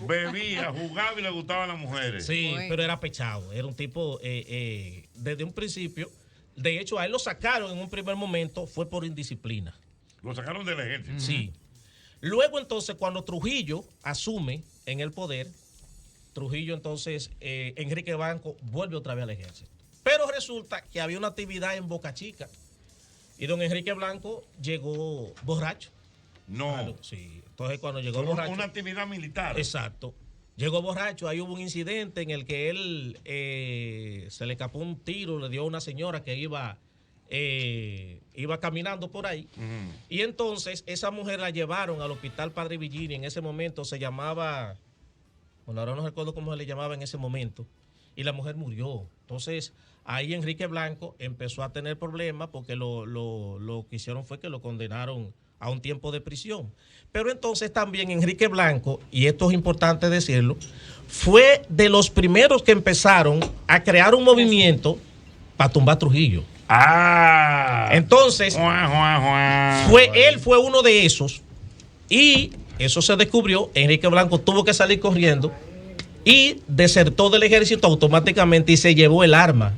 Bebía, jugaba y le gustaban las mujeres. Sí, pero era pechado. Era un tipo, desde un principio. De hecho, a él lo sacaron en un primer momento, fue por indisciplina. Lo sacaron del ejército. Sí. Luego, entonces, cuando Trujillo asume en el poder, Trujillo, entonces, Enrique Blanco vuelve otra vez al ejército. Pero resulta que había una actividad en Boca Chica y don Enrique Blanco llegó borracho. No. Claro, sí. Entonces, cuando llegó Fue borracho. una actividad militar. Exacto. Llegó borracho, ahí hubo un incidente en el que él se le escapó un tiro, le dio a una señora que iba caminando por ahí. Y entonces esa mujer la llevaron al hospital Padre Villini. En ese momento se llamaba, bueno, ahora no recuerdo cómo se le llamaba en ese momento, y la mujer murió. Entonces ahí Enrique Blanco empezó a tener problemas porque lo que hicieron fue que lo condenaron a un tiempo de prisión. Pero entonces también Enrique Blanco, y esto es importante decirlo, fue de los primeros que empezaron a crear un movimiento para tumbar a Trujillo. Entonces, él fue uno de esos, y eso se descubrió. Enrique Blanco tuvo que salir corriendo y desertó del ejército automáticamente y se llevó el arma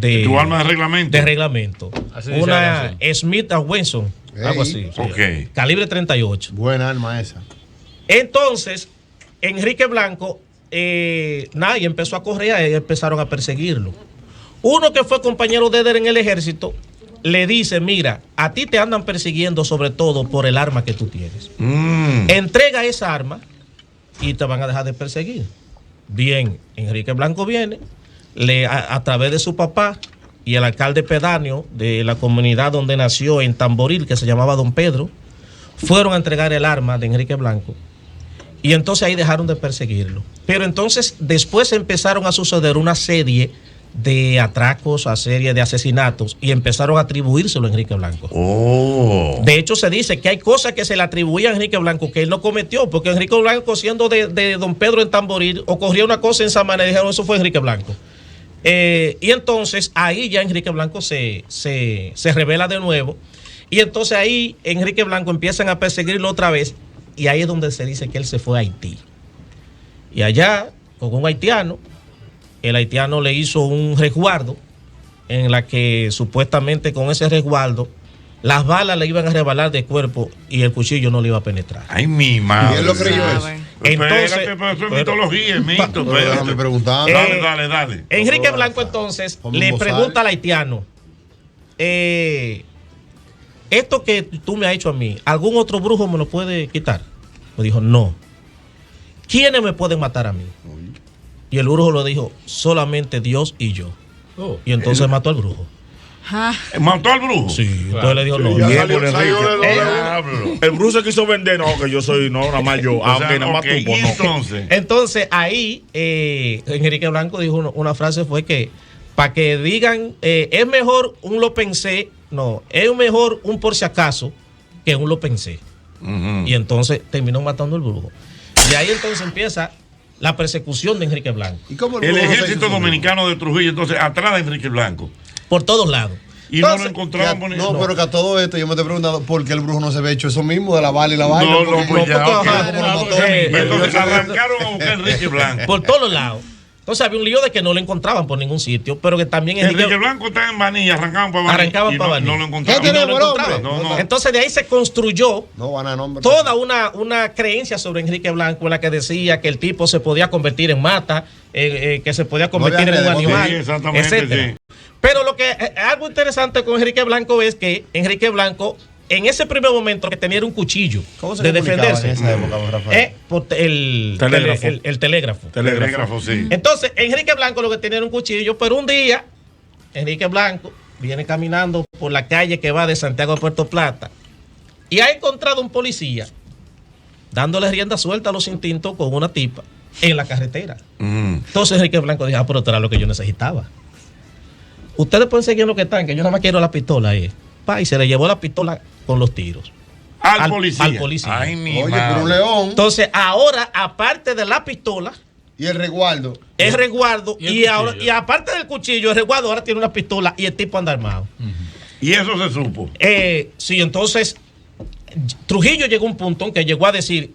tu arma de reglamento. De reglamento. Una Smith & Wesson, algo así. Okay. Calibre 38. Buena arma esa. Entonces, Enrique Blanco, nadie empezó a correr y empezaron a perseguirlo. Uno que fue compañero de él en el ejército le dice: mira, a ti te andan persiguiendo sobre todo por el arma que tú tienes. Entrega esa arma y te van a dejar de perseguir. Bien, Enrique Blanco viene, a través de su papá y el alcalde pedáneo de la comunidad donde nació, en Tamboril, que se llamaba Don Pedro, fueron a entregar el arma de Enrique Blanco. Y entonces ahí dejaron de perseguirlo. Pero entonces después empezaron a suceder una serie de atracos, a serie de asesinatos, y empezaron a atribuírselo a Enrique Blanco. De hecho, se dice que hay cosas que se le atribuían a Enrique Blanco que él no cometió, porque Enrique Blanco, siendo de Don Pedro en Tamboril, ocurría una cosa en Samaná y dijeron: eso fue Enrique Blanco. Y entonces ahí ya Enrique Blanco se revela de nuevo, y entonces ahí Enrique Blanco empiezan a perseguirlo otra vez, y ahí es donde se dice que él se fue a Haití. Y allá, con un haitiano, el haitiano le hizo un resguardo en la que supuestamente con ese resguardo las balas le iban a rebalar de cuerpo y el cuchillo no le iba a penetrar. Ay, mi madre. ¿Y él lo creyó eso? Entonces, pero eso es mitología, es mito. Déjame preguntar. Dale. Enrique Blanco entonces le pregunta al haitiano: esto que tú me has hecho a mí, ¿algún otro brujo me lo puede quitar? Me dijo: no. ¿Quiénes me pueden matar a mí? Y el brujo le dijo: solamente Dios y yo. Y entonces mató al brujo. ¿Mató al brujo? Sí, entonces le dijo: no. El brujo se quiso vender, no, que yo soy, no, nada más yo, aunque nada más tú, pues no. Entonces ahí Enrique Blanco dijo una frase, fue que para que digan, es mejor un lo pensé, no, es mejor un por si acaso que un lo pensé. Y entonces terminó matando al brujo. Y ahí entonces empieza la persecución de Enrique Blanco. ¿Y cómo el ejército dominicano de Trujillo, entonces, atrás de Enrique Blanco? Por todos lados. Y entonces, no lo encontraban por no, pero que a todo esto yo me estoy preguntando por qué el brujo no se había hecho eso mismo de la bala y la vaina. Pues entonces arrancaron a buscar a Enrique Blanco. Por todos lados. Entonces había un lío de que no lo encontraban por ningún sitio, pero que también Enrique Blanco estaba en Baní, arrancaban para Baní. No lo encontraban. Entonces de ahí se construyó toda una creencia sobre Enrique Blanco, en la que decía que el tipo se podía convertir en mata, que se podía convertir en un animal, etcétera. Pero lo que algo interesante con Enrique Blanco es que Enrique Blanco, en ese primer momento, que tenía un cuchillo de defenderse. En esa época, Rafael? Por el telégrafo. Telégrafo, sí. Entonces, Enrique Blanco lo que tenía era un cuchillo, pero un día, Enrique Blanco viene caminando por la calle que va de Santiago a Puerto Plata y ha encontrado un policía dándole rienda suelta a los instintos con una tipa en la carretera. Entonces, Enrique Blanco dijo: pero esto era lo que yo necesitaba. Ustedes pueden seguir en lo que están, que yo nada más quiero la pistola ahí. Y se le llevó la pistola con los tiros. Al policía. Ay, mi Oye, pero un león. Entonces, ahora, aparte de la pistola. Y el resguardo. El resguardo. Y aparte del cuchillo, el resguardo ahora tiene una pistola y el tipo anda armado. ¿Y eso se supo? Sí, entonces, Trujillo llegó a un punto en que llegó a decir: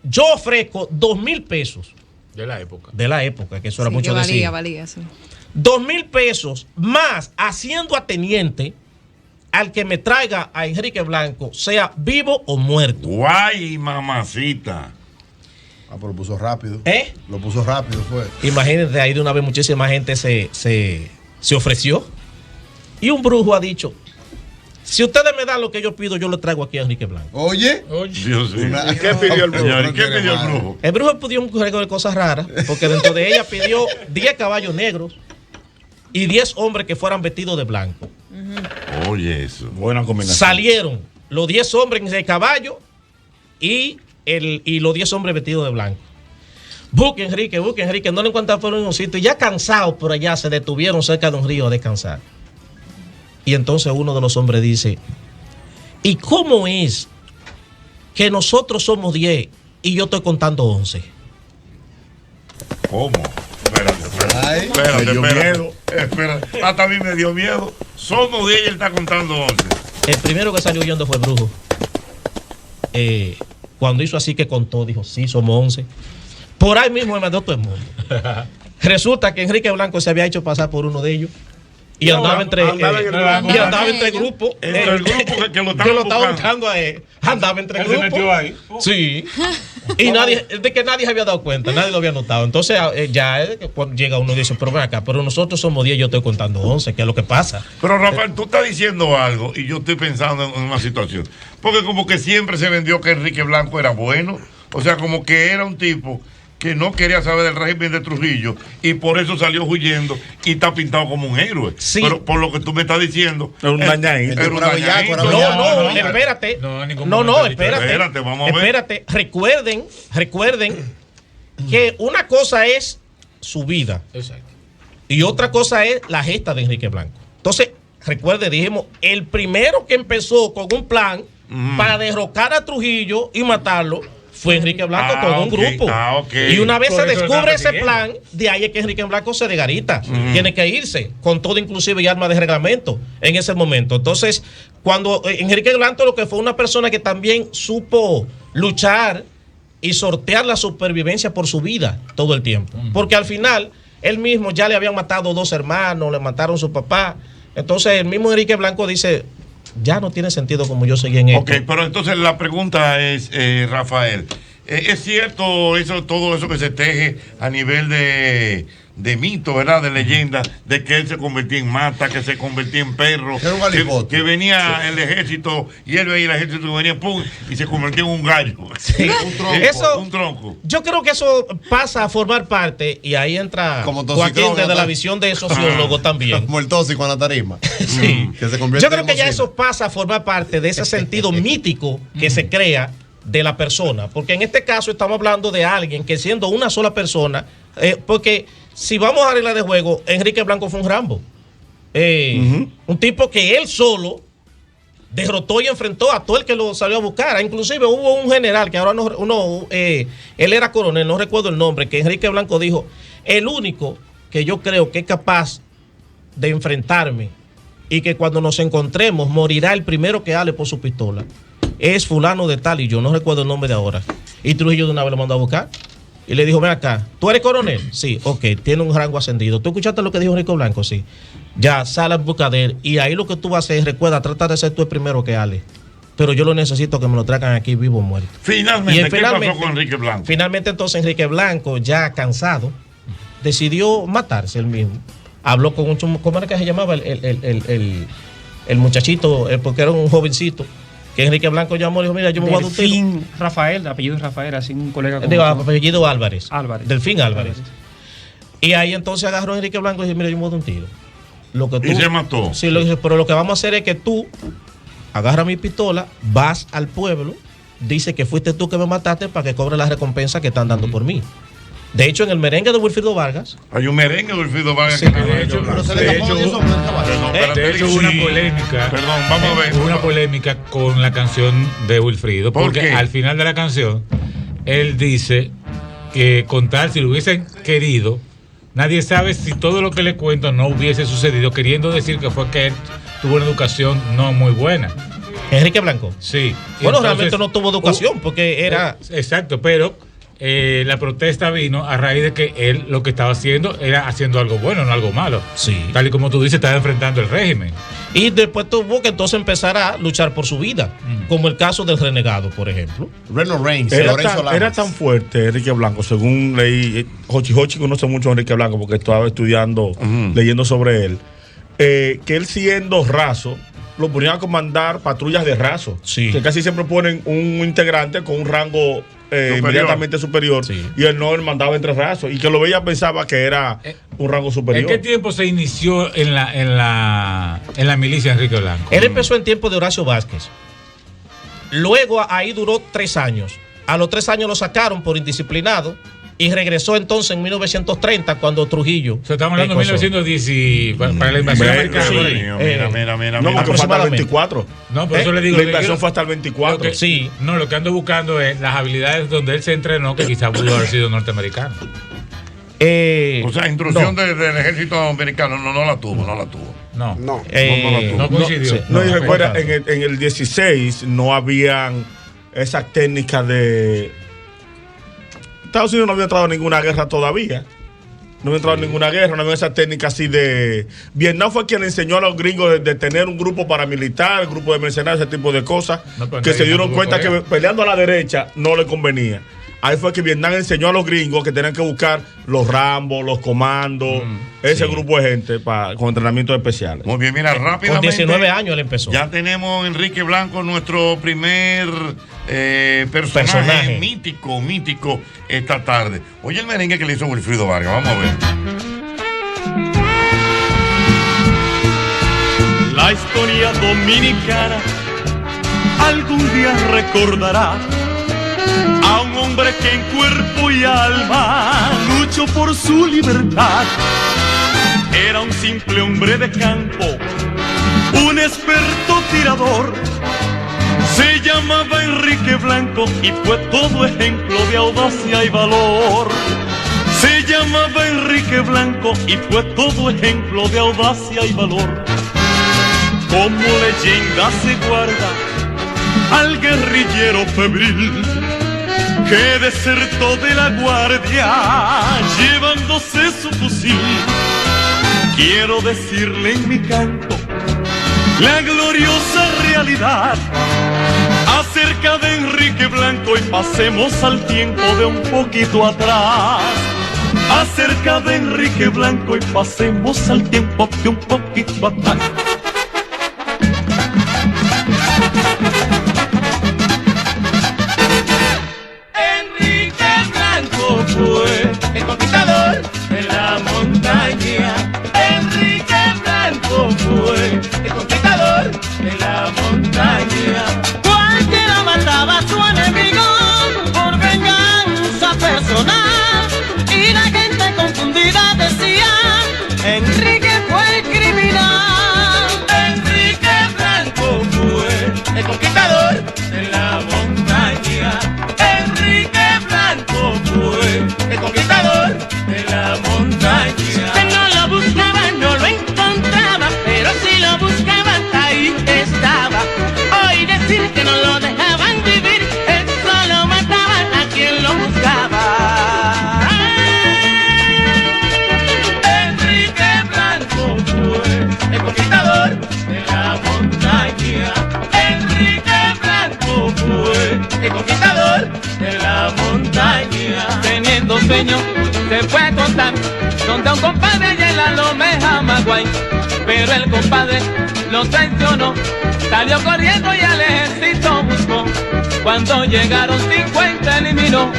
yo ofrezco 2,000 pesos. De la época. De la época, que eso era Sí, mucho que decir. valía, sí. 2,000 pesos más haciendo ateniente al que me traiga a Enrique Blanco, sea vivo o muerto. Guay, mamacita. Ah, pero lo puso rápido. ¿Eh? Lo puso rápido, fue. Imagínense, ahí de una vez muchísima gente se ofreció. Y un brujo ha dicho, si ustedes me dan lo que yo pido, yo lo traigo aquí a Enrique Blanco. Oye. Dios mío. ¿Y qué pidió el brujo? Señor, ¿y qué pidió el brujo? El brujo pidió un juego de cosas raras, porque dentro de ella pidió 10 caballos negros y 10 hombres que fueran vestidos de blanco. Oye, eso. Buena combinación. Salieron los 10 hombres en ese caballo y los 10 hombres vestidos de blanco. Busque Enrique, no lo encontraron por un sitio. Ya cansados por allá, se detuvieron cerca de un río a descansar. Y entonces uno de los hombres dice, ¿y cómo es que nosotros somos 10 y yo estoy contando 11? ¿Cómo? Espérate. Ay. Espérate, Me dio espérate. miedo. Espérate. Hasta a mí me dio miedo. Somos 10 y él está contando 11. El primero que salió huyendo fue el brujo. Cuando hizo así que contó, dijo, sí, somos 11. Por ahí mismo me mandó todo el mundo. Resulta que Enrique Blanco se había hecho pasar por uno de ellos. Y andaba entre grupos. Entre el grupo que lo que lo estaba estaba buscando. buscando a él. Andaba entre Él se grupos. metió ahí. Sí. Y nadie se había dado cuenta, nadie lo había notado. Entonces cuando llega uno y dice, pero ven acá, pero nosotros somos 10, yo estoy contando 11, ¿qué es lo que pasa? Pero Rafael, tú estás diciendo algo y yo estoy pensando en una situación. Porque como que siempre se vendió que Enrique Blanco era bueno. O sea, como que era un tipo que no quería saber del régimen de Trujillo y por eso salió huyendo y está pintado como un héroe. Sí. Pero por lo que tú me estás diciendo, Era un dañadito. era un Era bellaco, dañadito. era No, bellaco. espérate. No, en ningún No, momento he dicho espérate. Espérate, vamos a ver. Espérate. Recuerden que una cosa es su vida Exacto. y otra cosa es la gesta de Enrique Blanco. Entonces, recuerde, dijimos, el primero que empezó con un plan para derrocar a Trujillo y matarlo fue Enrique Blanco con un ok, grupo. ok. Y una vez Por se eso lo descubre están ese persiguiendo. plan, de ahí es que Enrique Blanco se desgarita. Tiene que irse, con todo inclusive y arma de reglamento en ese momento. Entonces, cuando Enrique Blanco lo que fue una persona que también supo luchar y sortear la supervivencia por su vida todo el tiempo. Porque al final, él mismo ya le habían matado 2 hermanos, le mataron a su papá. Entonces, el mismo Enrique Blanco dice, ya no tiene sentido como yo seguí en esto. Ok, pero entonces la pregunta es, Rafael, ¿es cierto todo eso que se teje a nivel de mito, ¿verdad? De leyenda, de que él se convertía en mata, que se convertía en perro, Era un galipote. que venía el ejército y él veía el ejército que venía, pum, y se convertía en un gallo. Sí. Eso, Un tronco. yo creo que eso pasa a formar parte, y ahí entra Como Joaquín toxicólogo, desde la ¿no? visión de sociólogo también. Como el tóxico en la tarima. Sí. Que se convierte Yo creo en que ya bocina. eso pasa a formar parte de ese sentido mítico que se crea de la persona. Porque en este caso estamos hablando de alguien que siendo una sola persona, porque si vamos a arreglar de juego, Enrique Blanco fue un Rambo. Un tipo que él solo derrotó y enfrentó a todo el que lo salió a buscar. Inclusive hubo un general que ahora él era coronel, no recuerdo el nombre, que Enrique Blanco dijo, el único que yo creo que es capaz de enfrentarme y que cuando nos encontremos morirá el primero que hable por su pistola es fulano de tal, y yo no recuerdo el nombre de ahora. Y Trujillo de una vez lo mandó a buscar y le dijo, ven acá, ¿tú eres coronel? Sí, ok, tiene un rango ascendido. ¿Tú escuchaste lo que dijo Enrique Blanco? Sí. Ya, sale en busca de él, y ahí lo que tú vas a hacer es, recuerda, trata de ser tú el primero que hable. Pero yo lo necesito que me lo traigan aquí vivo o muerto. Finalmente, ¿qué pasó con Enrique Blanco? Finalmente, entonces, Enrique Blanco, ya cansado, decidió matarse él mismo. Habló con ¿cómo era que se llamaba el muchachito? Porque era un jovencito. Que Enrique Blanco llamó y dijo, mira, yo me voy a dar un tiro. Delfín Rafael, de apellido Rafael, así un colega como Digo, tú. apellido Álvarez. Álvarez. Delfín Álvarez. Y ahí entonces agarró a Enrique Blanco y dijo, mira, yo me voy a dar un tiro. Lo que tú, Y se mató. Sí, lo dice, pero lo que vamos a hacer es que tú agarra mi pistola, vas al pueblo, dice que fuiste tú que me mataste para que cobre la recompensa que están dando por mí. De hecho, en el merengue de Wilfrido Vargas, Hay un merengue de Wilfrido Vargas. Sí, que de hecho, Pero se le de escapó hecho, de eso, hombre, caballo. Perdón, espérate, De hecho, hubo una sí. polémica. Perdón, vamos a ver. Hubo una polémica con la canción de Wilfrido. ¿Por Porque qué? al final de la canción, él dice que con tal, si lo hubiesen querido, nadie sabe si todo lo que le cuento no hubiese sucedido, queriendo decir que fue que él tuvo una educación no muy buena. Enrique Blanco. Sí. Bueno, Entonces, realmente no tuvo educación porque era... Exacto, pero la protesta vino a raíz de que él lo que estaba haciendo era haciendo algo bueno, no algo malo. Sí. Tal y como tú dices, estaba enfrentando el régimen. Y después tuvo que entonces empezar a luchar por su vida, como el caso del renegado, por ejemplo. Reno Reigns, Era Lorenzo tan, Lamas. era tan fuerte Enrique Blanco, según leí. Hochi conoce mucho a Enrique Blanco porque estaba estudiando, leyendo sobre él. Que él, siendo raso, lo ponían a comandar patrullas de raso. Sí. Que casi siempre ponen un integrante con un rango inmediatamente superior. Sí. Y él mandaba entre rasos. Y que lo veía, pensaba que era un rango superior. ¿En qué tiempo se inició en la milicia Enrique Blanco? Él empezó en tiempo de Horacio Vázquez. Luego ahí duró 3 años. A los 3 años lo sacaron por indisciplinado y regresó entonces en 1930 cuando Trujillo. O sea, estamos hablando de 1910 para la invasión americana. Sí. por ahí. Mira. No, porque fue hasta el aproximadamente. 24. No, por eso le digo. La invasión fue hasta el 24. Lo que- Sí. No, lo que ando buscando es las habilidades donde él se entrenó, que quizás pudo haber sido norteamericano. O sea, instrucción no. del ejército americano no la tuvo. No. No. No coincidió. sí, No, y no, recuerda, no, en el 16 no habían esas técnicas de... Estados Unidos no había entrado en ninguna guerra todavía. No había entrado en ninguna guerra, no había esa técnica así de... Vietnam fue quien le enseñó a los gringos de tener un grupo paramilitar, un grupo de mercenarios, ese tipo de cosas, No, pero que nadie se dieron tuvo cuenta que Corea. peleando a la derecha no le convenía. Ahí fue que Vietnam enseñó a los gringos que tenían que buscar los Rambos, los comandos, ese grupo de gente con entrenamientos especiales. Muy bien, mira, Con rápidamente. 19 años él empezó. Ya tenemos Enrique Blanco, nuestro primer personaje mítico esta tarde. Oye el merengue que le hizo Wilfrido Vargas, vamos a ver. La historia dominicana algún día recordará a un hombre que en cuerpo y alma luchó por su libertad. Era un simple hombre de campo, un experto tirador. Se llamaba Enrique Blanco y fue todo ejemplo de audacia y valor. Se llamaba Enrique Blanco y fue todo ejemplo de audacia y valor. Como leyenda se guarda al guerrillero febril que desertó de la guardia llevándose su fusil. Quiero decirle en mi canto la gloriosa realidad acerca de Enrique Blanco y pasemos al tiempo de un poquito atrás. Acerca de Enrique Blanco y pasemos al tiempo de un poquito atrás. Enrique Blanco fue el conquistador de la montaña. Enrique Blanco fue el conquistador de la montaña. Cualquiera mataba a su enemigo por venganza personal y la gente confundida decía Enrique fue el criminal. Enrique Blanco fue el conquistador de la montaña. Enrique Blanco fue el conquistador de la montaña. Que no lo buscaban, no lo encontraban, pero si lo buscaban, ahí estaba. Hoy decir que no lo dejaban vivir, él solo mataban a quien lo buscaba. Enrique Blanco fue el conquistador de la montaña. Enrique Blanco fue el conquistador de la montaña. Teniendo sueño, se fue a contar donde un compadre allá en la loma de Jamagüey. Pero el compadre lo traicionó, salió corriendo y al ejército buscó. Cuando llegaron 50 eliminó,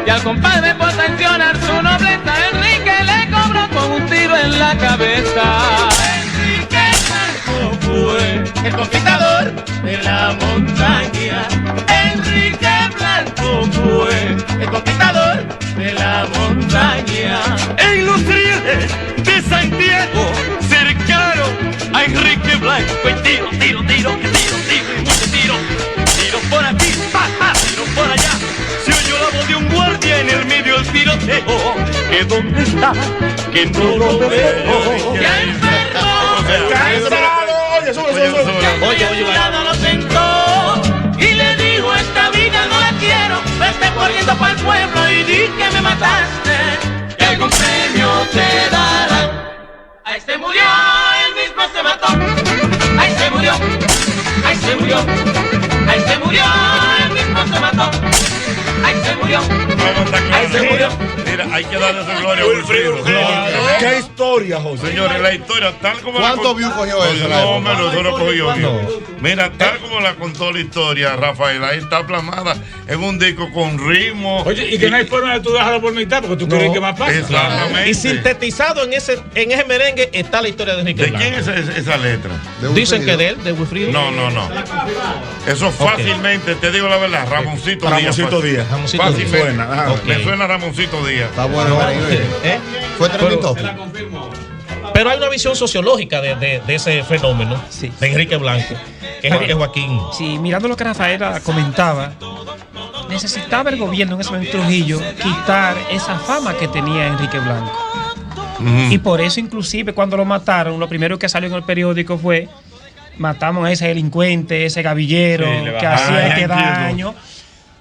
y al compadre por traicionar su nobleza, Enrique le cobró con un tiro en la cabeza. Enrique Blanco fue el conquistador de la montaña. Enrique Blanco fue el conquistador de la montaña. En los rieles de Santiago cercaron a Enrique Blanco. Y tiro, que tiro, y mucho tiro. Tiro por aquí, tiro por allá. Se oyó la voz de un guardia en el medio del tiroteo. ¿Que dónde está? Que no lo veo. Ya enfermo, ¡Cansado! Oye, sube. Oye, ya lo sentó. Vete corriendo para el pueblo y di que me mataste, que algún premio te darán. Ahí se murió, él mismo se mató. Ahí se murió, ahí se murió, ahí se murió, él mismo se mató. Ahí se murió, ahí se murió. Mira, hay que darle esa gloria a Wilfrido. ¿Qué historia, José? Señores, la historia tal como ¿Cuántos views cogió eso? No, menos, eso no cogió views. Mira, tal como la contó la historia, Rafael, ahí está plasmada en un disco con ritmo. Oye, y que no hay forma de tú dejarlo por mitad porque tú quieres que más pase. Exactamente. Y sintetizado en ese merengue está la historia de Enrique ¿De Blanco. quién es esa letra? Dicen que de él, de Wilfrido. No. Eso fácilmente, te digo la verdad, Ramoncito Díaz. Ramoncito Díaz. Ramoncito Fácilmente. Suena, Me suena Ramoncito Díaz. Está bueno, ¿Eh? Fue trending topic. Pero hay una visión sociológica de ese fenómeno, Sí. de Enrique Blanco, que es Enrique Joaquín. Sí, mirando lo que Rafaela comentaba, necesitaba el gobierno en ese momento Trujillo quitar esa fama que tenía Enrique Blanco. Y por eso inclusive cuando lo mataron, lo primero que salió en el periódico fue: matamos a ese delincuente, ese gavillero Sí, le que bajaron. hacía este entiendo. daño.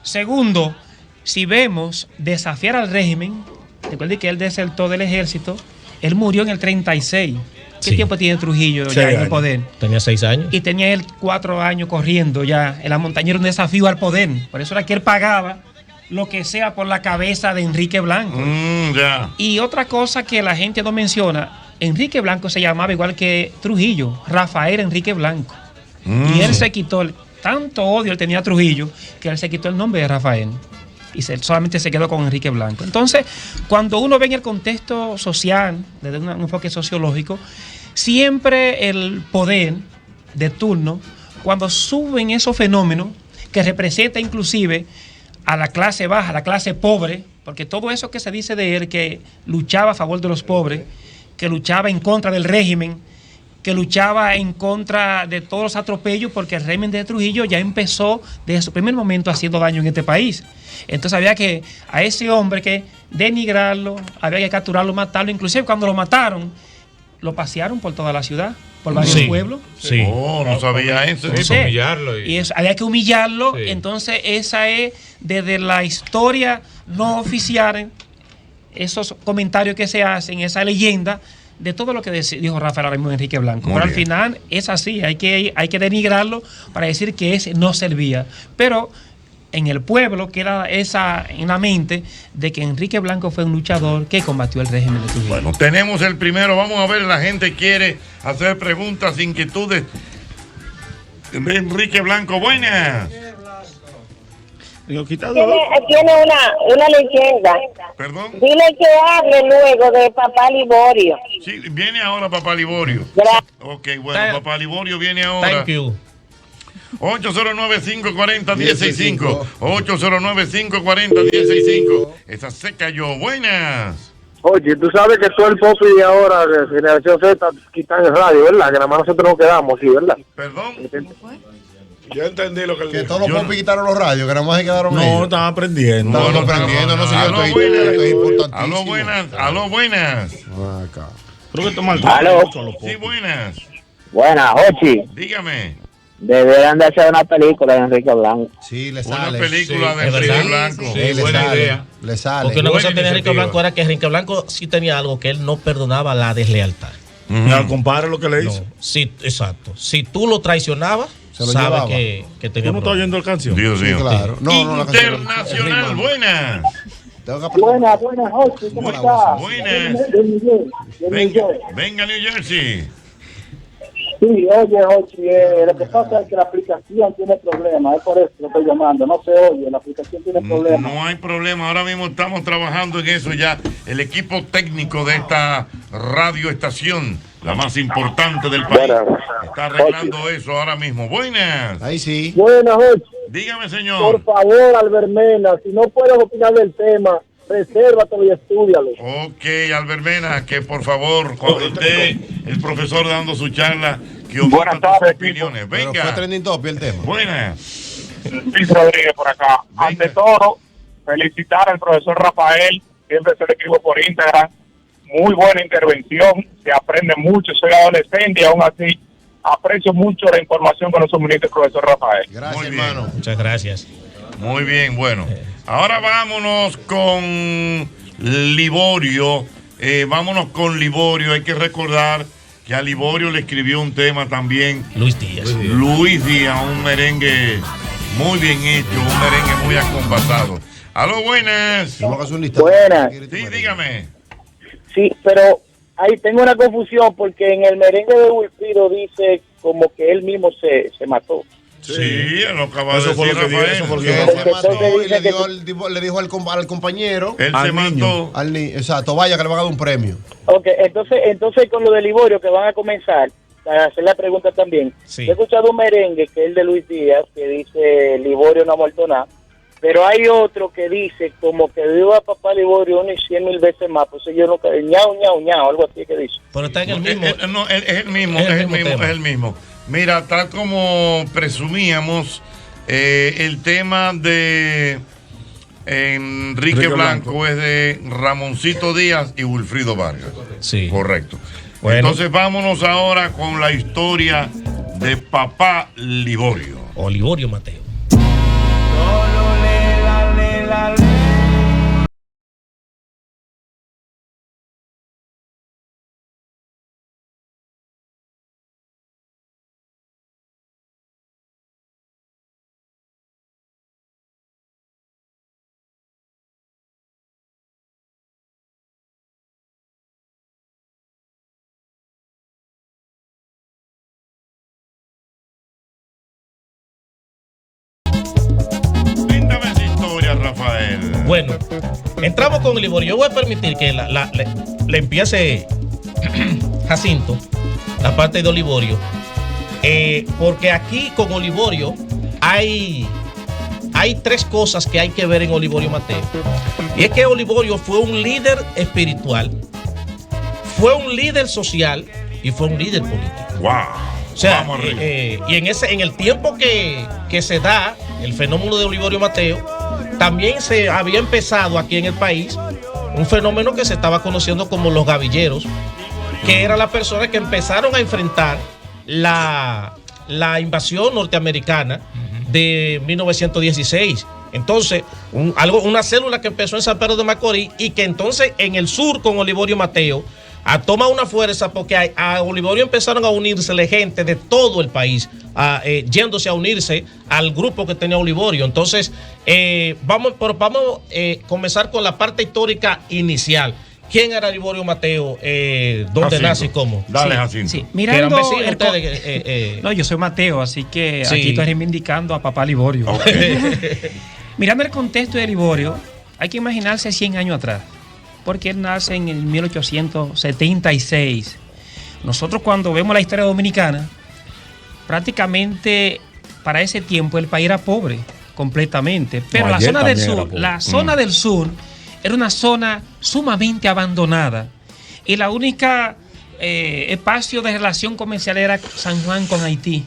Segundo, si vemos desafiar al régimen, recuerde que él desertó del ejército, él murió en el 36. ¿Qué Sí. tiempo tiene Trujillo ya 6 en el años. poder? Tenía 6 años. Y tenía él 4 años corriendo ya en la montaña, era un desafío al poder. Por eso era que él pagaba lo que sea por la cabeza de Enrique Blanco. Ya. Y otra cosa que la gente no menciona, Enrique Blanco se llamaba igual que Trujillo, Rafael Enrique Blanco. Y él se quitó, tanto odio él tenía a Trujillo, que él se quitó el nombre de Rafael. Y solamente se quedó con Enrique Blanco. Entonces, cuando uno ve en el contexto social, desde un enfoque sociológico, siempre el poder de turno, cuando suben esos fenómenos, que representa inclusive a la clase baja, a la clase pobre, porque todo eso que se dice de él, que luchaba a favor de los pobres, que luchaba en contra del régimen, que luchaba en contra de todos los atropellos, porque el régimen de Trujillo ya empezó desde su primer momento haciendo daño en este país. Entonces había que a ese hombre que denigrarlo, había que capturarlo, matarlo. Inclusive cuando lo mataron, lo pasearon por toda la ciudad, por varios Sí. pueblos. Sí. Oh, no sabía eso. Sí, para humillarlo. Y había que humillarlo. Sí. Entonces esa es desde la historia no oficial, esos comentarios que se hacen, esa leyenda de todo lo que dijo Rafael ahora mismo Enrique Blanco. Muy Pero al bien. final es así, hay que denigrarlo para decir que ese no servía. Pero en el pueblo queda esa en la mente de que Enrique Blanco fue un luchador que combatió el régimen de Trujillo. Bueno, tenemos el primero. Vamos a ver, la gente quiere hacer preguntas, inquietudes. Enrique Blanco, buenas. Quitado. Tiene una leyenda. Perdón. Dile que hable luego de Papá Liborio. Sí, viene ahora Papá Liborio. Gracias. Ok, bueno, Papá Liborio viene ahora. Thank you. 809-540-165. 809-540-165. Esa se cayó. Buenas. Oye, tú sabes que todo el pop y ahora de Generación Z quitan el radio, ¿verdad? Que nada más nosotros nos quedamos, sí, ¿verdad? Perdón. Yo entendí lo que él Que dijo. todos los Yo popis quitaron los radios, que nada más se quedaron No, ellos. estaba aprendiendo. Estaban aprendiendo, no sé, yo Aló, estoy buenas. importantísimo. Aló, buenas. Aló, buenas. Acá. Creo que toma el Aló. Sí, buenas. Buenas, Ochi. Dígame. Deberían de hacer una película de Enrique Blanco. Sí, le Una sale. película Sí, de es Enrique verdad. Blanco. Sí, le buena sale, idea. Le sale. Porque una Buena cosa que tenía Enrique iniciativa. Blanco era que Enrique Blanco sí tenía algo, que él no perdonaba la deslealtad. No, compare lo que le No, hizo. sí, exacto. Si tú lo traicionabas, Se lo sabes llevaba. que ¿Tú tenía no estás problemas. oyendo la canción? Dios Sí, mío. claro. No, la canción- Internacional, buenas. Tengo que aprender. Buenas, Ochi, ¿cómo estás? Buenas. Venga, venga, New Jersey. Sí, oye, Ochi, lo que pasa es que la aplicación tiene problemas, es por eso que estoy llamando, no se oye, la aplicación tiene problemas. No hay problema, ahora mismo estamos trabajando en eso ya. El equipo técnico de esta radioestación, la más importante del país, Buenas. está arreglando eso ahora mismo. Buenas. Ahí sí. Buenas, Ochi, Dígame, por señor. favor, Albermena, si no puedes opinar del tema, resérvatelo y estúdialo. Ok, Albermena, que por favor, cuando esté el profesor dando su charla, que omita Buenas tus tardes, opiniones. Pero fue Venga. trending topic el tema. Buenas. Luis Rodríguez por acá. Ante todo, felicitar al profesor Rafael, siempre se le escribo por Instagram. Muy buena intervención, se aprende mucho, soy adolescente y aún así aprecio mucho la información que nos suministra el profesor Rafael. Gracias, Muy bien. hermano. Muchas gracias. Muy bien, bueno. Ahora vámonos con Liborio. Vámonos con Liborio. Hay que recordar que a Liborio le escribió un tema también Luis Díaz. Luis Díaz, un merengue muy bien hecho, un merengue muy acompasado. Aló, buenas. Buenas. Sí, dígame. Sí, pero ahí tengo una confusión porque en el merengue de Wilfrido dice como que él mismo se mató. Sí, lo acaba de Eso fue decir lo que Rafael. dijo, porque él se mató y le dijo al compañero. Él se mató. Al niño, exacto, vaya que le van a dar un premio. Ok, entonces con lo de Liborio que van a comenzar, para hacer la pregunta también. Sí. He escuchado un merengue que es el de Luis Díaz, que dice Liborio no ha muerto nada, pero hay otro que dice como que viva papá Liborio 100,000 veces más, pues yo no ñao, algo así que dice. Pero está en el mismo. No, es el mismo, es el mismo. Mira, tal como presumíamos, el tema de Enrique Blanco es de Ramoncito Díaz y Wilfrido Vargas. Sí. Correcto. Bueno. Entonces vámonos ahora con la historia de papá Liborio. O Liborio Mateo. Cuéntame esa historia, Rafael. Bueno, entramos con Liborio. Yo voy a permitir que le empiece Jacinto, la parte de Olivorio, porque aquí con Olivorio hay tres cosas que hay que ver en Olivorio Mateo. Y es que Olivorio fue un líder espiritual, fue un líder social y fue un líder político. Wow. O sea, y en el tiempo que se da el fenómeno de Olivorio Mateo, también se había empezado aquí en el país un fenómeno que se estaba conociendo como los gavilleros, que eran las personas que empezaron a enfrentar la invasión norteamericana de 1916. Entonces, una célula que empezó en San Pedro de Macorís y que entonces en el sur con Olivorio Mateo toma una fuerza porque a Olivorio empezaron a unírsele gente de todo el país, yéndose a unirse al grupo que tenía Olivorio. Entonces, vamos a comenzar con la parte histórica inicial. ¿Quién era Olivorio Mateo? ¿Dónde nace y cómo? Dale, Jacinto. Sí, mirando ¿Que eran vecinos ustedes? No, yo soy Mateo, así que Sí. aquí estoy reivindicando a papá Liborio. Mirando el contexto de Liborio, hay que imaginarse 100 años atrás, porque él nace en el 1876. Nosotros cuando vemos la historia dominicana, prácticamente para ese tiempo el país era pobre completamente, pero la zona del sur era una zona sumamente abandonada y la única espacio de relación comercial era San Juan con Haití.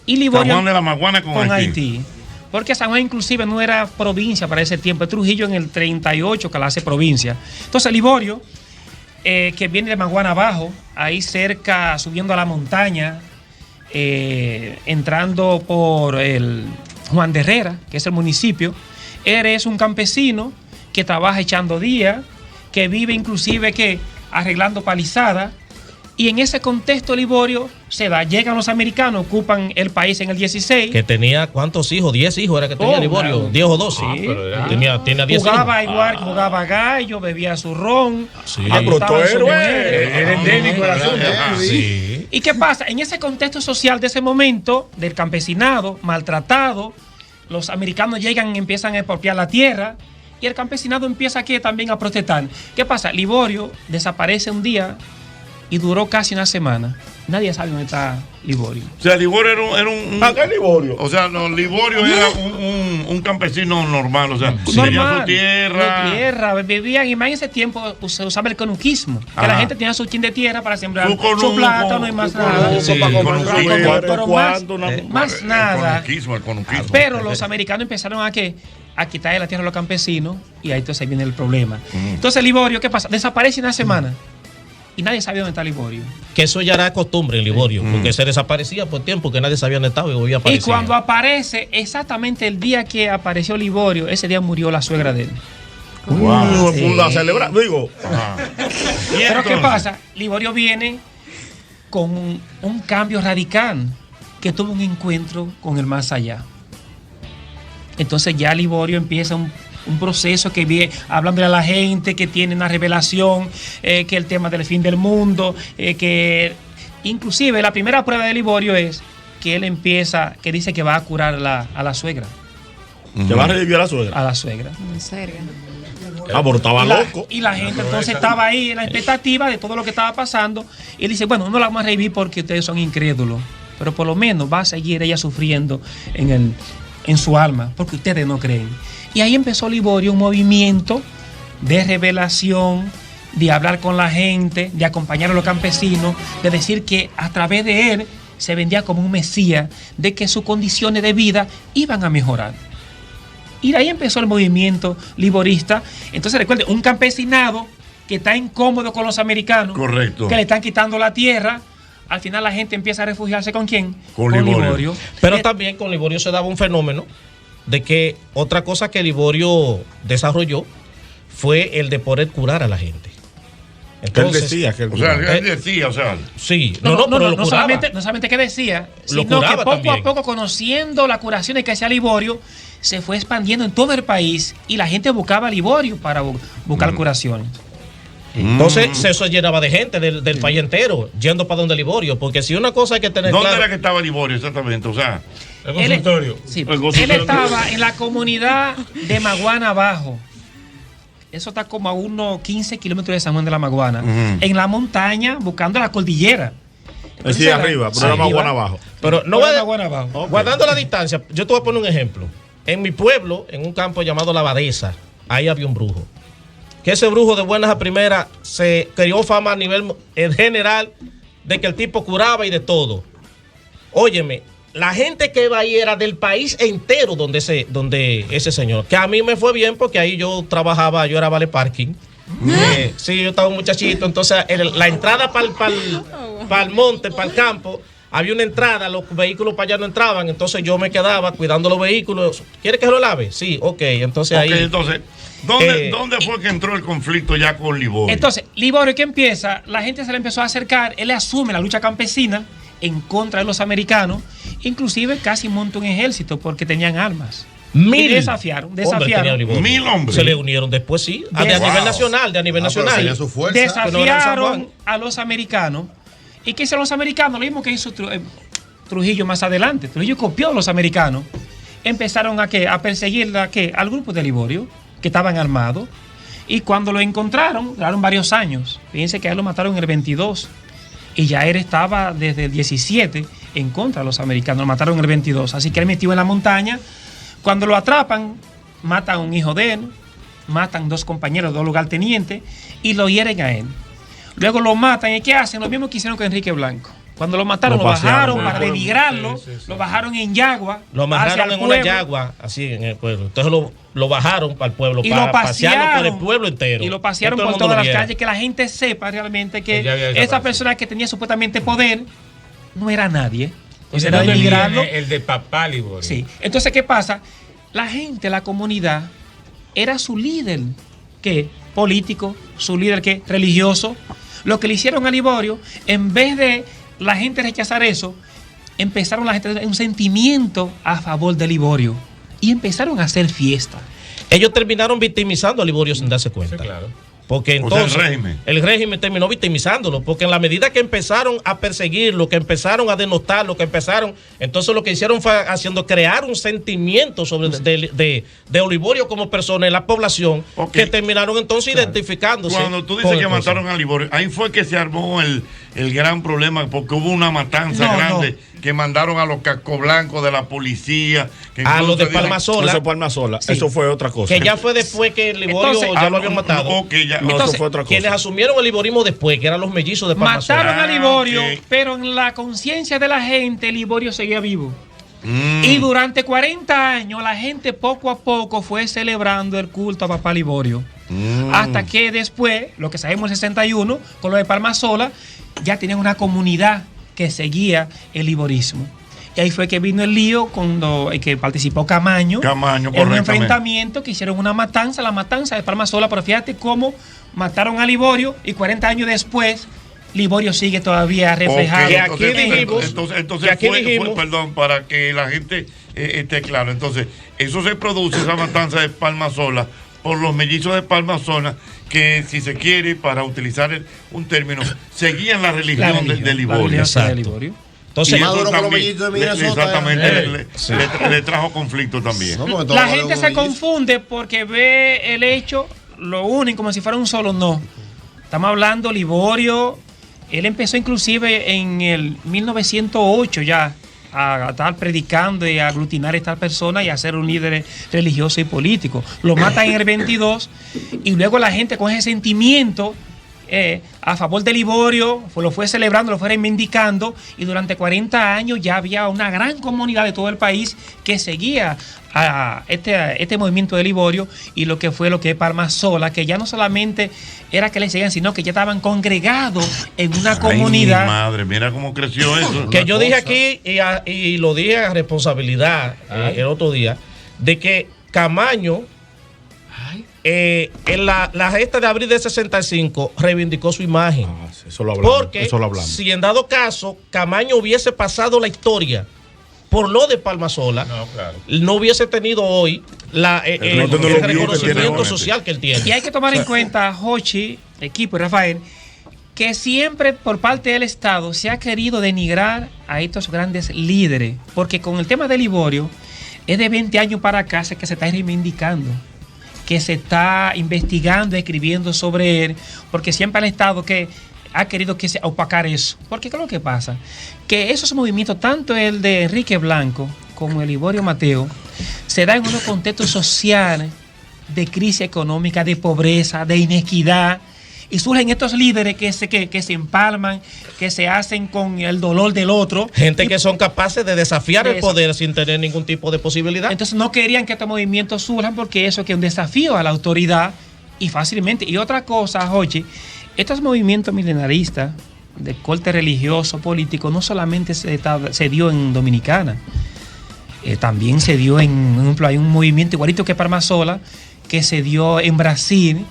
Y Liborio, San Juan de la Maguana con Haití. Porque San Juan inclusive no era provincia para ese tiempo. Trujillo en el 38 que la hace provincia. Entonces Liborio, que viene de Maguana abajo, ahí cerca, subiendo a la montaña, entrando por el Juan de Herrera, que es el municipio, eres un campesino que trabaja echando día, que vive inclusive que arreglando palizadas. Y en ese contexto Liborio se da, llegan los americanos, ocupan el país en el 16. Que tenía ¿cuántos hijos? 10 hijos era que tenía Liborio, claro. 10 o 12. Sí. Tenía 10 hijos. Jugaba igual, jugaba gallo, bebía su ron. Sí. le gustaban sus mujeres. Era endémico el asunto. Sí. ¿Y qué pasa? En ese contexto social de ese momento, del campesinado, maltratado, los americanos llegan y empiezan a expropiar la tierra y el campesinado empieza aquí también a protestar. ¿Qué pasa? Liborio desaparece un día y duró casi una semana. Nadie sabe dónde está Liborio. O sea, Liborio era un ¿Qué Liborio? O sea, no, Liborio era un campesino normal, o sea, tenía su tierra. Vivían, y más en ese tiempo se usaba el conuquismo, que Ajá. la gente tenía su chin de tierra para sembrar Su conuco, su plátano y más nada. Sí, Pero más nada. El conuquismo. Pero los americanos empezaron a quitarle la tierra a los campesinos y ahí entonces viene el problema. Entonces Liborio, ¿qué pasa? Desaparece una semana. y nadie sabía dónde está Liborio. Que eso ya era costumbre en Liborio, porque se desaparecía por tiempo que nadie sabía dónde estaba y volvía a Y aparecer. cuando aparece, exactamente el día que apareció Liborio, ese día murió la suegra de él. Wow. Sí. La celebra, digo. Pero ¿qué pasa? Liborio viene con un cambio radical, que tuvo un encuentro con el más allá. Entonces ya Liborio empieza un proceso que viene hablando a la gente, que tiene una revelación, que el tema del fin del mundo, que inclusive la primera prueba de Liborio es que él empieza, que dice que va a curar a la suegra. Que va a revivir a la suegra. A la suegra. ¿En serio? Ah, pero estaba loco. Y la gente entonces estaba ahí en la expectativa de todo lo que estaba pasando. Y él dice, bueno, no la vamos a revivir porque ustedes son incrédulos, pero por lo menos va a seguir ella sufriendo en su alma, porque ustedes no creen. Y ahí empezó Liborio un movimiento de revelación, de hablar con la gente, de acompañar a los campesinos, de decir que a través de él se vendía como un mesías, de que sus condiciones de vida iban a mejorar. Y de ahí empezó el movimiento liborista. Entonces recuerden, un campesinado que está incómodo con los americanos, correcto, que le están quitando la tierra. Al final la gente empieza a refugiarse ¿con quién? Con Liborio. Pero también con Liborio se daba un fenómeno de que otra cosa que Liborio desarrolló fue el de poder curar a la gente. Entonces, él decía que él decía, o sea. Sí, no pero solamente que decía, sino que poco a poco, conociendo las curaciones que hacía Liborio, se fue expandiendo en todo el país y la gente buscaba a Liborio para buscar curaciones. Entonces eso llenaba de gente del país entero, yendo para donde Liborio, porque si una cosa hay que tener ¿Dónde claro, era que estaba Liborio exactamente? O sea, el consultorio. Él estaba en la comunidad de Maguana Abajo. Eso está como a unos 15 kilómetros de San Juan de la Maguana. En la montaña, buscando la cordillera. Sí, arriba, pero era Maguana abajo. Pero no Era va Maguana Abajo. Okay. Guardando la distancia, yo te voy a poner un ejemplo. En mi pueblo, en un campo llamado La Abadesa, ahí había un brujo. Que ese brujo de buenas a primeras se creó fama a nivel general de que el tipo curaba y de todo. Óyeme, la gente que iba ahí era del país entero donde ese señor. Que a mí me fue bien porque ahí yo trabajaba, yo era vale parking. Sí, yo estaba un muchachito, entonces la entrada para el monte, para el campo, había una entrada, los vehículos para allá no entraban, entonces yo me quedaba cuidando los vehículos. ¿Quieres que lo lave? Sí, ok, entonces ahí... Entonces, ¿dónde fue que entró el conflicto ya con Liborio? Entonces, Liborio que empieza, la gente se le empezó a acercar, él asume la lucha campesina en contra de los americanos, inclusive casi montó un ejército porque tenían armas. Y desafiaron. 1000 hombres. Se le unieron después, sí. A nivel nacional, nacional. Desafiaron a los americanos. ¿Y qué hicieron los americanos? Lo mismo que hizo Trujillo más adelante. Trujillo copió a los americanos. Empezaron a perseguir al grupo de Liborio, que estaban armados. Y cuando lo encontraron, duraron varios años. Fíjense que a él lo mataron en el 22. Y ya él estaba desde el 17 en contra de los americanos. Lo mataron en el 22. Así que él metió en la montaña. Cuando lo atrapan, matan a un hijo de él, matan 2 compañeros, 2 lugartenientes, y lo hieren a él. Luego lo matan, ¿y qué hacen? Lo mismo que hicieron con Enrique Blanco. Cuando lo mataron, lo bajaron para denigrarlo, lo bajaron en yagua. Lo amarraron en una yagua, así en el pueblo. Entonces lo bajaron para el pueblo, para pasearlo por el pueblo entero. Y lo pasearon por todas las calles, que la gente sepa realmente que esa persona que tenía supuestamente poder no era nadie. Entonces era denigrarlo. El de papá Liborio. Sí. Entonces, ¿qué pasa? La gente, la comunidad, era su líder, ¿qué? Político, su líder, ¿qué? Religioso. Lo que le hicieron a Liborio, en vez de la gente rechazar eso, empezaron la gente a tener un sentimiento a favor de Liborio y empezaron a hacer fiesta. Ellos terminaron victimizando a Liborio sin darse cuenta. Sí, claro. Porque entonces el régimen terminó victimizándolo, porque en la medida que empezaron a perseguirlo, que empezaron a denostarlo, entonces lo que hicieron fue crear un sentimiento sobre de Liborio como persona en la población, que terminaron entonces identificándose. Cuando tú dices que mataron a Liborio, ahí fue que se armó el gran problema, porque hubo una matanza grande. Que mandaron a los cascos blancos de la policía. A los de Palmasola. Sí. Eso fue otra cosa. Que ya fue después que Liborio ya lo habían matado. Eso fue otra cosa. Quienes asumieron el liborismo después, que eran los mellizos de Palmasola. Mataron a Liborio, pero en la conciencia de la gente, Liborio seguía vivo. Y durante 40 años la gente poco a poco fue celebrando el culto a Papá Liborio. Hasta que después, lo que sabemos en el 61, con lo de Palmasola, ya tenían una comunidad que seguía el liborismo. Y ahí fue que vino el lío cuando que participó Camaño en un enfrentamiento que hicieron una matanza, la matanza de Palmasola. Pero fíjate cómo mataron a Liborio y 40 años después Liborio sigue todavía reflejado. Entonces, perdón, para que la gente esté claro. Entonces, eso se produce, esa matanza de Palmasola, por los mellizos de Palmasola, que si se quiere, para utilizar un término, seguían la religión de Liborio. Entonces, Maduro con los mellizos de Minnesota. Exactamente, le trajo conflicto también. La gente se confunde porque ve el hecho, lo unen como si fuera un solo. No. Estamos hablando, Liborio, él empezó inclusive en el 1908 ya a estar predicando y a aglutinar a estas personas y a ser un líder religioso y político. Lo matan en el 22 y luego la gente con ese sentimiento a favor de Liborio lo fue celebrando, lo fue reivindicando, y durante 40 años ya había una gran comunidad de todo el país que seguía a este movimiento de Liborio y lo que es Palmasola, que ya no solamente era que le seguían, sino que ya estaban congregados en una comunidad. Mi madre, mira cómo creció eso. Que yo dije aquí y lo dije a responsabilidad el otro día, de que Camaño en la gesta de abril de 65 reivindicó su imagen. Eso lo hablamos. Porque si en dado caso Camaño hubiese pasado la historia por lo de Palmasola, no hubiese tenido hoy el reconocimiento social que él tiene. Y hay que tomar en cuenta, Jochi, equipo y Rafael, que siempre por parte del Estado se ha querido denigrar a estos grandes líderes, porque con el tema de Liborio es de 20 años para acá que se está reivindicando, que se está investigando, escribiendo sobre él, porque siempre el Estado que ha querido que se opacar eso. Porque ¿qué es lo que pasa? Que esos movimientos, tanto el de Enrique Blanco como el Liborio Mateo, se dan en unos contextos sociales de crisis económica, de pobreza, de inequidad, y surgen estos líderes que se empalman, que se hacen con el dolor del otro. Gente que son capaces de desafiar el poder sin tener ningún tipo de posibilidad. Entonces no querían que estos movimientos surjan porque eso es que un desafío a la autoridad y fácilmente. Y otra cosa, Jochi, estos movimientos milenaristas de corte religioso, político, no solamente se dio en Dominicana, también se dio por ejemplo, hay un movimiento igualito que Palmasola, que se dio en Brasil,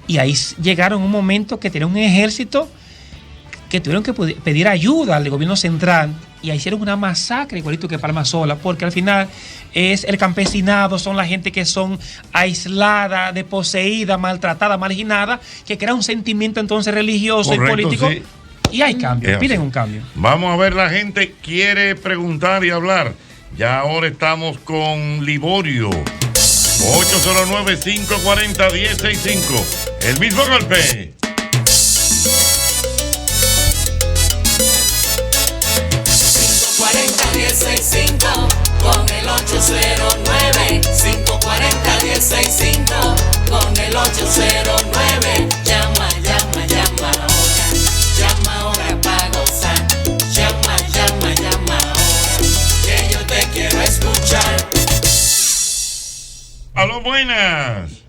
y ahí llegaron un momento que tenían un ejército que tuvieron que pedir ayuda al gobierno central, y ahí hicieron una masacre igualito que Palmasola, porque al final es el campesinado, son la gente que son aislada, desposeída, maltratada, marginada, que crea un sentimiento entonces religioso y político. Sí. Y hay cambios, piden un cambio. Vamos a ver, la gente quiere preguntar y hablar. Ya ahora estamos con Liborio. 809-540-1065. El mismo golpe. 540-1065 con el 809. 540-1065 con el 809. Llama, llama, llama ahora. Llama ahora para gozar. Llama, llama, llama ahora. Que yo te quiero escuchar. Aló, buenas.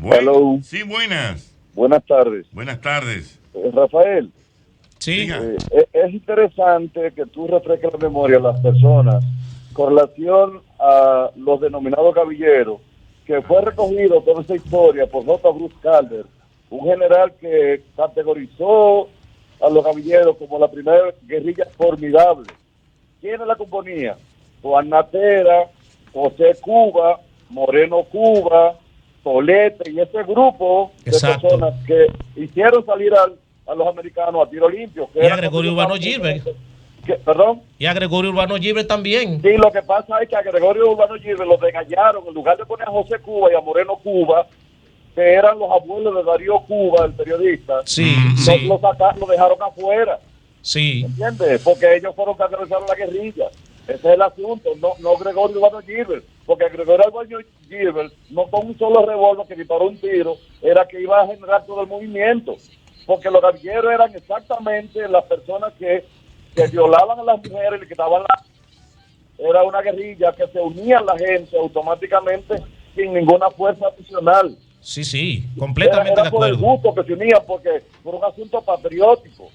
Hello. Sí, buenas. Buenas tardes. Buenas tardes. Rafael. Sí. Es interesante que tú refresques la memoria a las personas con relación a los denominados gavilleros, que fue recogido toda esa historia por J. Bruce Calder, un general que categorizó a los gavilleros como la primera guerrilla formidable. ¿Quiénes la componía? Juan Natera, José Cuba, Moreno Cuba, Tolete y ese grupo de personas que hicieron salir a los americanos a tiro limpio. Y a Gregorio Urbano Gilbert. ¿Perdón? Y a Gregorio Urbano Gilbert también. Sí, lo que pasa es que a Gregorio Urbano Gilbert los degallaron. En lugar de poner a José Cuba y a Moreno Cuba, que eran los abuelos de Darío Cuba, el periodista, lo dejaron afuera. Sí. ¿Entiendes? Porque ellos fueron que aterrizaron la guerrilla. Ese es el asunto, no Gregorio Urbano Gilbert, porque Gregorio Urbano Gilbert no con un solo revólver que disparó un tiro, era que iba a generar todo el movimiento, porque los gavilleros eran exactamente las personas que violaban a las mujeres y le quitaban era una guerrilla que se unía a la gente automáticamente sin ninguna fuerza adicional. Sí, sí, completamente era de por el acuerdo. gusto que se unía, porque por un asunto patriótico.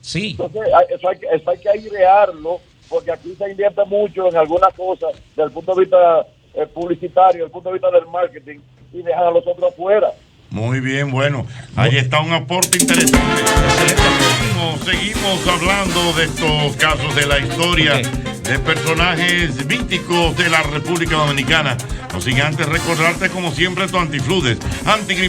Sí. Entonces, eso hay que airearlo, porque aquí se invierte mucho en algunas cosas desde el punto de vista publicitario, desde el punto de vista del marketing, y dejan a los otros fuera. Muy bien, bueno, ahí está un aporte interesante. Seguimos hablando de estos casos de la historia de personajes míticos de la República Dominicana. No sin antes recordarte, como siempre, tu antifludes, antigripal